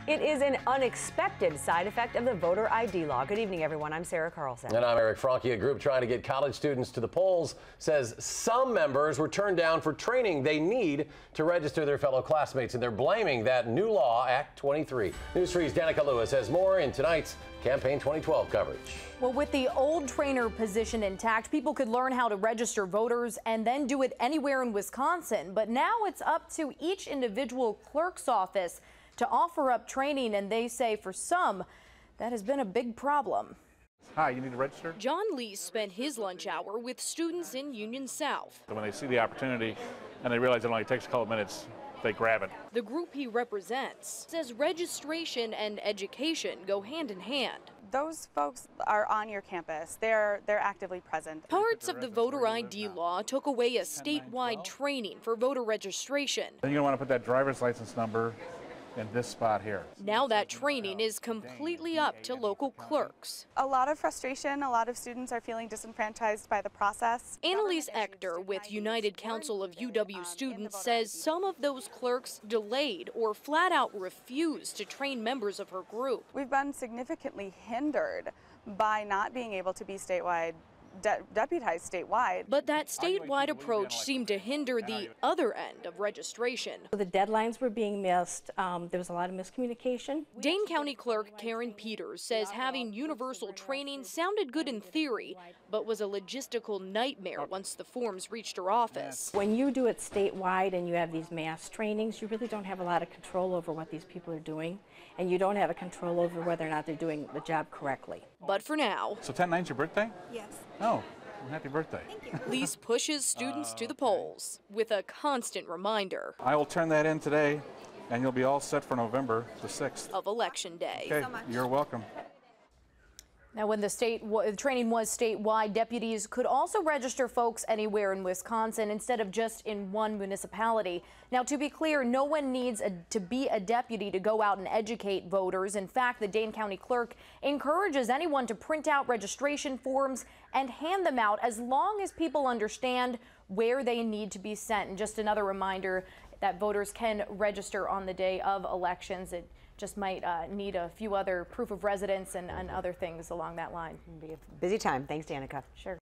It is an unexpected side effect of the voter ID law. Good evening, everyone. I'm Sarah Carlson. And I'm Eric Franke. A group trying to get college students to the polls says some members were turned down for training they need to register their fellow classmates, and they're blaming that new law, Act 23. News 3's Dannika Lewis has more in tonight's Campaign 2012 coverage. Well, with the old trainer position intact, people could learn how to register voters and then do it anywhere in Wisconsin. But now it's up to each individual clerk's office to offer up training, and they say for some, that has been a big problem. Hi, you need to register? John Lee spent his lunch hour with students in Union South. When they see the opportunity and they realize it only takes a couple of minutes, they grab it. The group he represents says registration and education go hand in hand. Those folks are on your campus. They're actively present. Parts of the voter ID law took away a statewide training for voter registration. Then you're going to want to put that driver's license number in this spot here. Now that training is completely up to local clerks. A lot of frustration. A lot of students are feeling disenfranchised by the process. Annalise Ector with United Council of UW Students says some of those clerks delayed or flat out refused to train members of her group. We've been significantly hindered by not being able to be statewide, deputized statewide. But that statewide approach seemed to hinder the other end of registration. The deadlines were being missed. There was a lot of miscommunication. Dane County Clerk Karen Peters says having universal training sounded good in theory, but was a logistical nightmare once the forms reached her office. When you do it statewide and you have these mass trainings, you really don't have a lot of control over what these people are doing, and you don't have a control over whether or not they're doing the job correctly. But for now... So 10/9's your birthday? Yes. Oh, well, happy birthday. Thank you. Lise pushes students to the polls with a constant reminder. I will turn that in today, and you'll be all set for November the 6th. Of Election Day. Okay, you're welcome. Now, when the training was statewide, deputies could also register folks anywhere in Wisconsin instead of just in one municipality. Now, to be clear, no one needs to be a deputy to go out and educate voters. In fact, the Dane County Clerk encourages anyone to print out registration forms and hand them out as long as people understand where they need to be sent. And just another reminder that voters can register on the day of elections. It just might need a few other proof of residence and other things along that line. It'll be a busy time. Thanks, Dannika. Sure.